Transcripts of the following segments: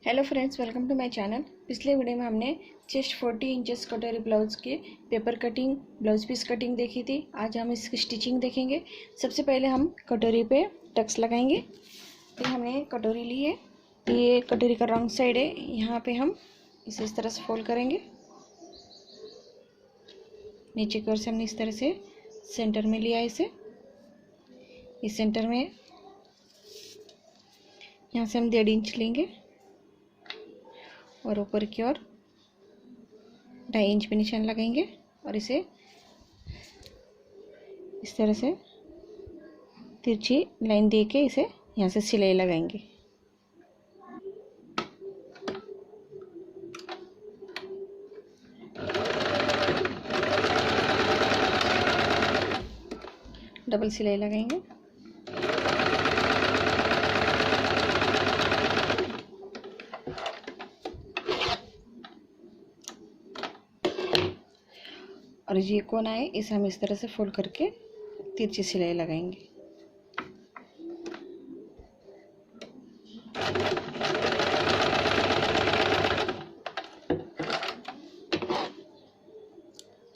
Hello friends, welcome to my channel. पिछले video में हमने चेस्ट 40 इंचेस कटोरी ब्लाउज के paper cutting, blouse piece cutting देखी थी। आज हम इसकी स्टिचिंग देखेंगे। सबसे पहले हम कटोरी पे टक्स लगाएंगे। फिर हमने कटोरी ली है, ये कटोरी का रॉन्ग साइड है। यहाँ पे हम इसे इस तरह से फोल्ड करेंगे। नीचे की ओर से हमने इस तरह से सेंटर में लिया इसे। इस सेंटर में यहाँ से हम 1.5 इंच लेंगे और ऊपर की ओर 2.5 इंच पे निशान लगाएंगे और इसे इस तरह से तिरछी लाइन दे के इसे यहाँ से सिलाई लगाएंगे। डबल सिलाई लगाएंगे। और ये कोना है, इसे हम इस तरह से फोल्ड करके तिरछी सिलाई लगाएंगे।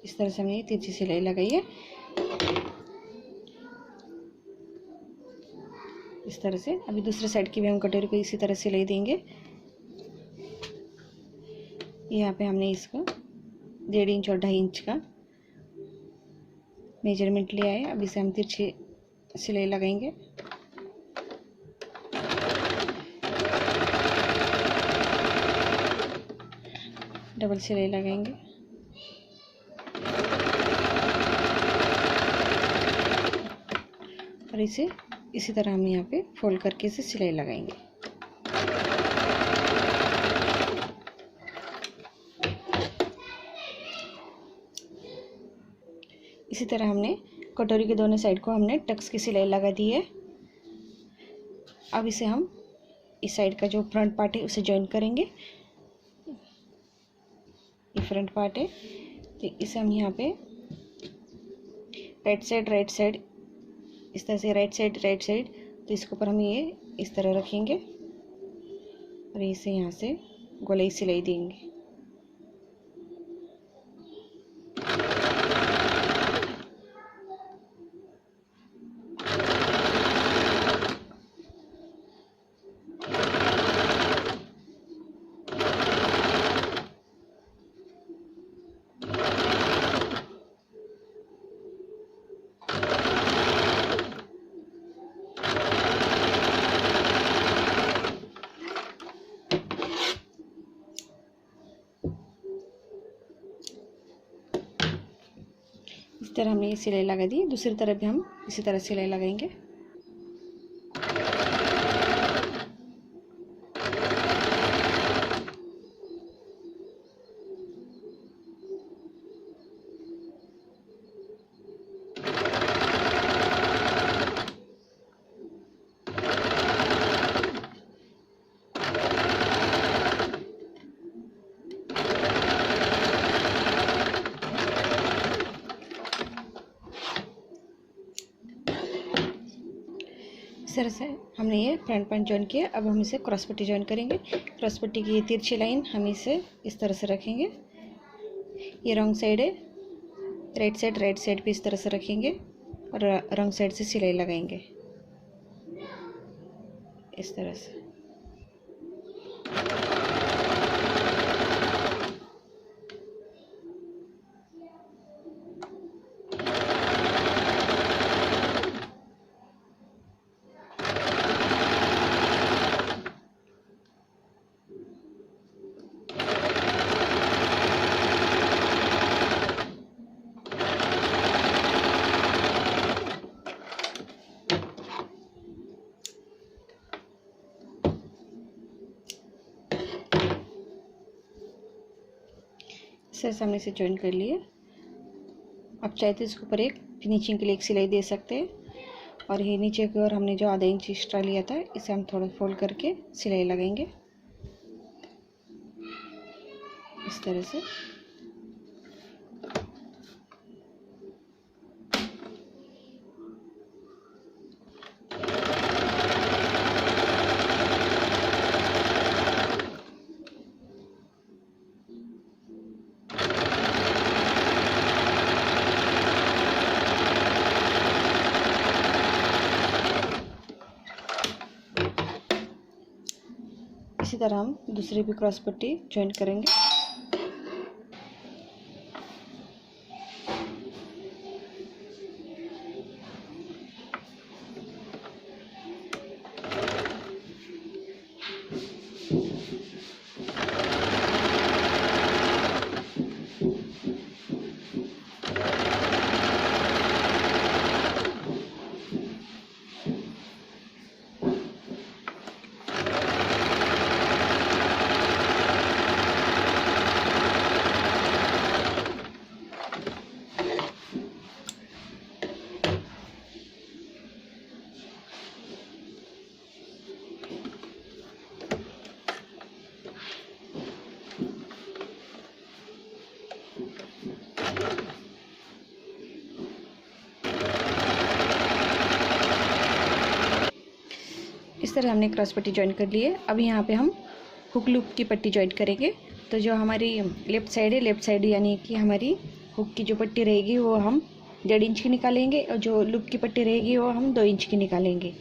इस तरह से हमने तिरछी सिलाई लगाई है। इस तरह से अभी दूसरे साइड की भी हम कटोरी को इसी तरह सिलाई देंगे। यहाँ पे हमने इसको 1.5 इंच और 2.5 इंच का मेजरमेंट लिया है। अब इसे हम तिरछी सिलाई लगाएंगे। डबल सिलाई लगाएंगे। और इसे इसी तरह हम यहाँ पे फोल्ड करके इसे सिलाई लगाएंगे। इसी तरह हमने कटोरी के दोनों साइड को हमने टक्स की सिलाई लगा दी है। अब इसे हम इस साइड का जो फ्रंट पार्ट है उसे जॉइन करेंगे। ये फ्रंट पार्ट है, तो इसे हम यहाँ पे राइट साइड इस तरह से राइट साइड तो इसके ऊपर हम ये इस तरह रखेंगे और इसे यहाँ से गोलाई सिलाई देंगे। इस तरह हमने ये सिलाई लगा दी। दूसरी तरफ भी हम इसी तरह सिलाई लगाएंगे। इस तरह से हमने ये फ्रंट पॉइंट जॉइन किया। अब हम इसे क्रॉस पट्टी जॉइन करेंगे। क्रॉस पट्टी की ये तिरछी लाइन हम इसे इस तरह से रखेंगे। ये रॉन्ग साइड है, राइट साइड पे इस तरह से रखेंगे और रॉन्ग साइड से सिलाई लगाएंगे इस तरह से। सामने से जॉइन कर लिए। अब चाहे तो इसके ऊपर एक फिनिशिंग के लिए एक सिलाई दे सकते हैं। और ये नीचे की ओर हमने जो 1/2 इंच एक्स्ट्रा लिया था इसे हम थोड़ा फोल्ड करके सिलाई लगाएंगे इस तरह से। इसी तरह हम दूसरी भी क्रॉस पट्टी जॉइंट करेंगे। इस तरह हमने क्रॉस पट्टी जॉइंट कर ली है। अब यहाँ पे हम हुक लूप की पट्टी जॉइंट करेंगे। तो जो हमारी लेफ़्ट साइड है, लेफ़्ट साइड यानी कि हमारी हुक की जो पट्टी रहेगी वो हम 1.5 इंच की निकालेंगे और जो लूप की पट्टी रहेगी वो हम 2 इंच की निकालेंगे।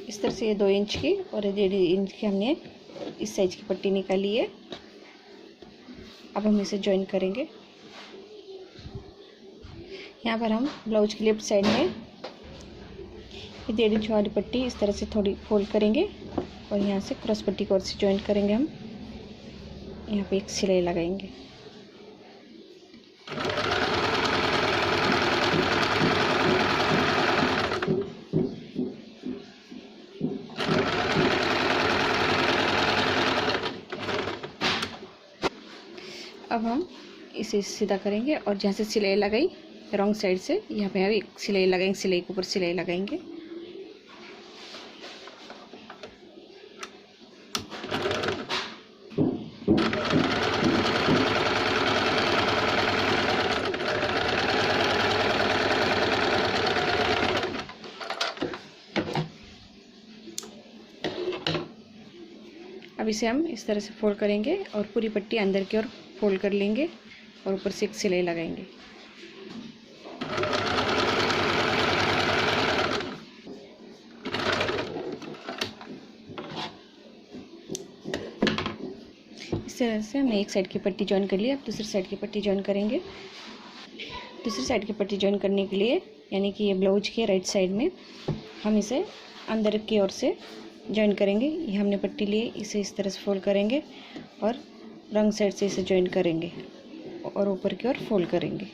इस तरह से ये 2 इंच की और 1.5 इंच की हमने इस साइज की पट्टी निकाली है। अब हम इसे जॉइन करेंगे। यहाँ पर हम ब्लाउज की लेफ्ट साइड में 1.5 इंच वाली पट्टी इस तरह से थोड़ी फोल्ड करेंगे और यहाँ से क्रॉस पट्टी को और से जॉइन करेंगे। हम यहाँ पे एक सिलाई लगाएंगे। अब हम इसे सीधा करेंगे और जहाँ से सिलाई लगाई रॉन्ग साइड से यहाँ पे हम एक सिलाई लगाएंगे, सिलाई के ऊपर सिलाई लगाएंगे। अब इसे हम इस तरह से फोल्ड करेंगे और पूरी पट्टी अंदर की ओर फोल्ड कर लेंगे और ऊपर से एक सिलाई लगाएंगे। इस तरह से हमने एक साइड की पट्टी जॉइन कर ली। अब दूसरी साइड की पट्टी जॉइन करेंगे। दूसरी साइड की पट्टी जॉइन करने के लिए यानी कि ये ब्लाउज के राइट साइड में हम इसे अंदर की ओर से जॉइन करेंगे। ये हमने पट्टी ली, इसे इस तरह से फोल्ड करेंगे और रंग साइड से इसे जॉइन करेंगे और ऊपर की ओर फोल्ड करेंगे।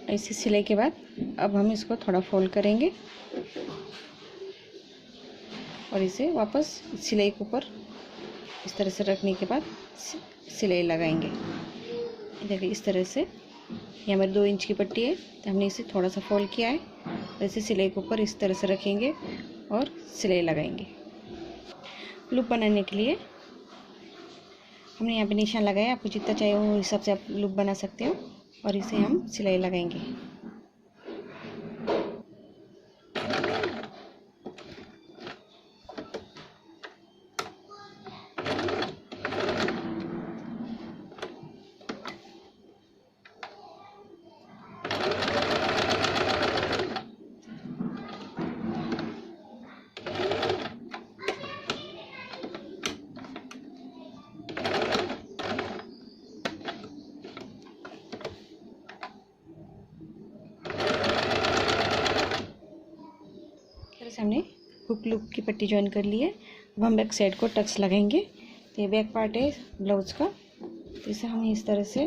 ऐसे सिलाई के बाद अब हम इसको थोड़ा फोल्ड करेंगे और इसे वापस सिलाई के ऊपर इस तरह से रखने के बाद सिलाई लगाएंगे। देखिए इस तरह से, ये हमारी 2 इंच की पट्टी है तो हमने इसे थोड़ा सा फोल्ड किया है। वैसे सिलाई के ऊपर इस तरह से रखेंगे और सिलाई लगाएंगे। लूप बनाने के लिए हमने यहाँ पे निशान लगाया, आपको जितना चाहिए वो हिसाब से आप लूप बना सकते हो और इसे हम सिलाई लगाएंगे। हमने हुक लूप की पट्टी जॉइन कर ली है। अब हम बैक साइड को टक्स लगाएंगे। तो ये बैक पार्ट है ब्लाउज का, तो इसे हम इस तरह से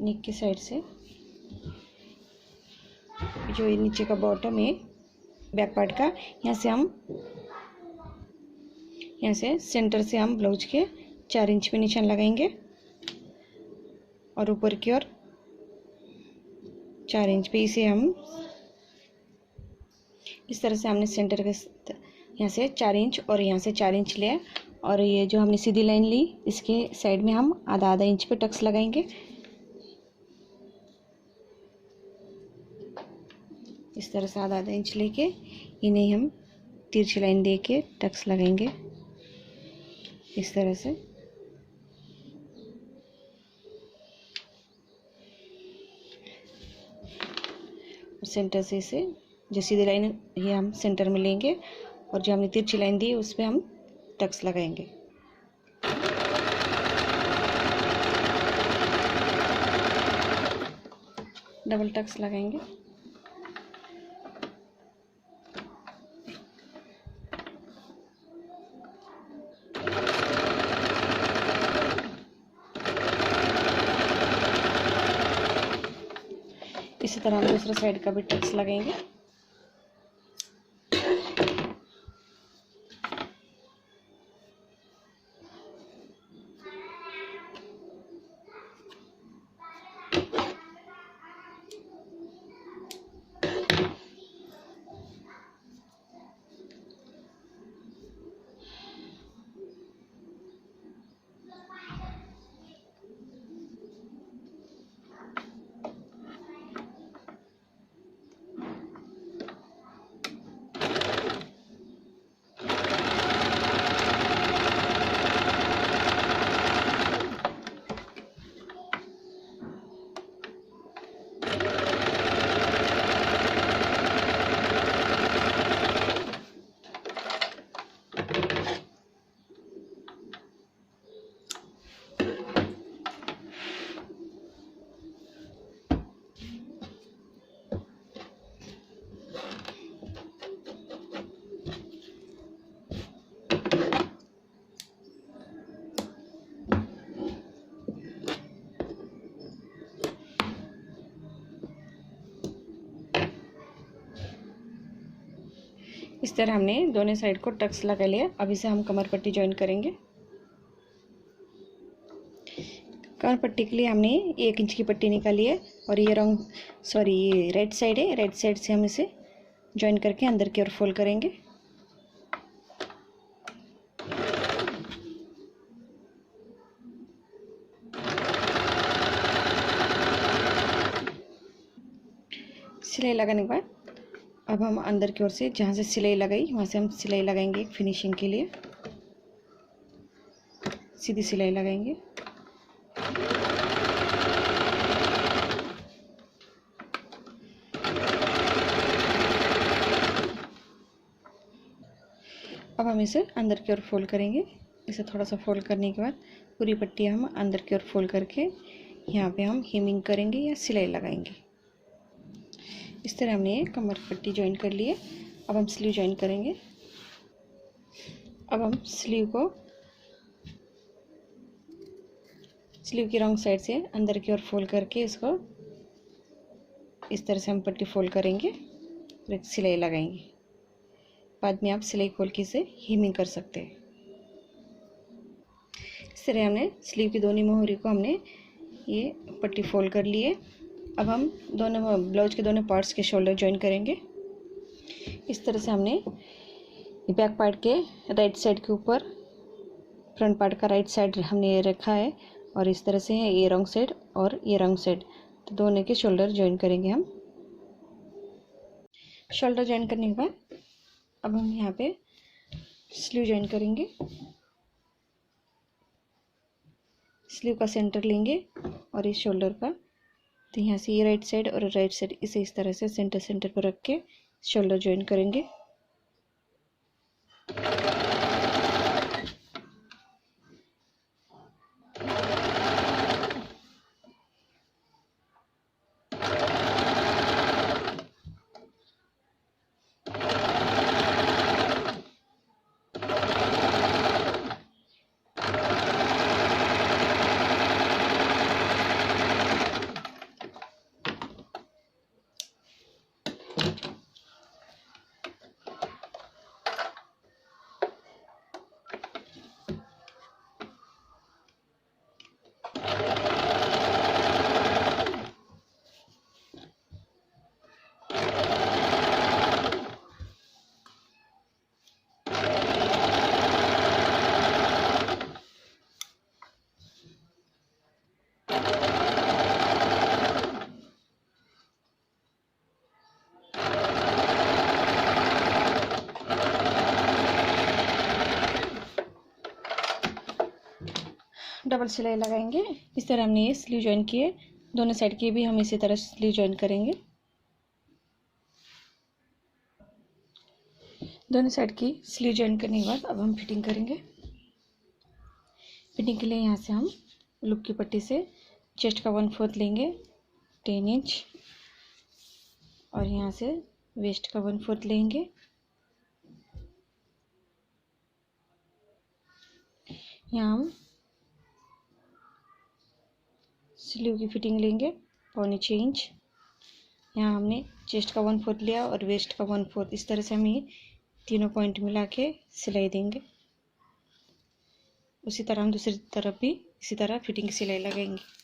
नेक की साइड से जो ये नीचे का बॉटम है बैक पार्ट का, यहाँ से सेंटर से हम ब्लाउज के 4 इंच पे निशान लगाएंगे और ऊपर की ओर 4 इंच पे इसे हम इस तरह से हमने सेंटर के यहाँ से 4 इंच और यहाँ से 4 इंच लिया और ये जो हमने सीधी लाइन ली इसके साइड में हम आधा इंच पे टक्स लगाएंगे। इस तरह से आधा इंच लेके इन्हें हम तिरछी लाइन दे के टक्स लगाएंगे इस तरह से। सेंटर से इसे जो सीधी लाइन ये हम सेंटर में लेंगे और जो हमने तिरछी लाइन दी उस पर हम टक्स लगाएंगे। डबल टक्स लगाएंगे। इसी तरह हम दूसरे साइड का भी टक्स लगाएंगे। इस तरह हमने दोनों साइड को टक्स लगा लिया। अब इसे हम कमर पट्टी ज्वाइन करेंगे। कमर पट्टी के लिए हमने 1 इंच की पट्टी निकाली है और ये ये राइट साइड है। राइट साइड से हम इसे ज्वाइन करके अंदर की ओर फोल्ड करेंगे। सिलाई लगाने के बाद अब हम अंदर की ओर से जहाँ से सिलाई लगाई वहाँ से हम सिलाई लगाएंगे। फिनिशिंग के लिए सीधी सिलाई लगाएंगे। अब हम इसे अंदर की ओर फोल्ड करेंगे। इसे थोड़ा सा फोल्ड करने के बाद पूरी पट्टी हम अंदर की ओर फोल्ड करके यहाँ पे हम हेमिंग करेंगे या सिलाई लगाएंगे। इस तरह हमने कमर पट्टी ज्वाइन कर ली है। अब हम स्लीव ज्वाइन करेंगे। अब हम स्लीव की रॉन्ग साइड से अंदर की ओर फोल्ड करके इसको इस तरह से हम पट्टी फोल्ड करेंगे और एक सिलाई लगाएंगे। बाद में आप सिलाई खोल के इसे हेमिंग कर सकते हैं। इस तरह हमने स्लीव की दोनों मोहरी को हमने ये पट्टी फोल्ड कर ली है। अब हम दोनों ब्लाउज के दोनों पार्ट्स के शोल्डर ज्वाइन करेंगे। इस तरह से हमने बैक पार्ट के राइट साइड के ऊपर फ्रंट पार्ट का राइट साइड हमने रखा है और इस तरह से है ये रॉन्ग साइड और ये रॉन्ग साइड, तो दोनों के शोल्डर ज्वाइन करेंगे हम। शोल्डर ज्वाइन करने के बाद अब हम यहाँ पे स्लीव ज्वाइन करेंगे। स्लीव का सेंटर लेंगे और इस शोल्डर का, तो यहाँ से ये राइट साइड और राइट साइड इसे इस तरह से सेंटर पर रख के शोल्डर ज्वाइन करेंगे। डबल सिलाई लगाएंगे। इस तरह हमने ये स्लीव ज्वाइन किए, दोनों साइड की भी हम इसी तरह स्लीव ज्वाइन करेंगे। दोनों साइड की स्लीव जॉइन करने के बाद अब हम फिटिंग करेंगे। फिटिंग के लिए यहाँ से हम लुक की पट्टी से चेस्ट का 1/4 लेंगे 10 इंच और यहाँ से वेस्ट का 1/4 लेंगे। यहाँ हम स्लीव की फिटिंग लेंगे 1.25 इंच। यहाँ हमने चेस्ट का 1/4 लिया और वेस्ट का 1/4। इस तरह से हम ये तीनों पॉइंट मिला के सिलाई देंगे। उसी तरह हम दूसरी तरफ भी इसी तरह फिटिंग की सिलाई लगाएंगे।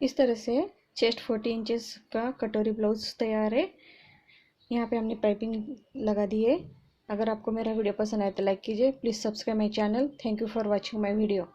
इस तरह से चेस्ट 40 इंचेस का कटोरी ब्लाउज तैयार है। यहाँ पे हमने पाइपिंग लगा दी है। अगर आपको मेरा वीडियो पसंद आए तो लाइक कीजिए। Please subscribe my channel. Thank you for watching my video.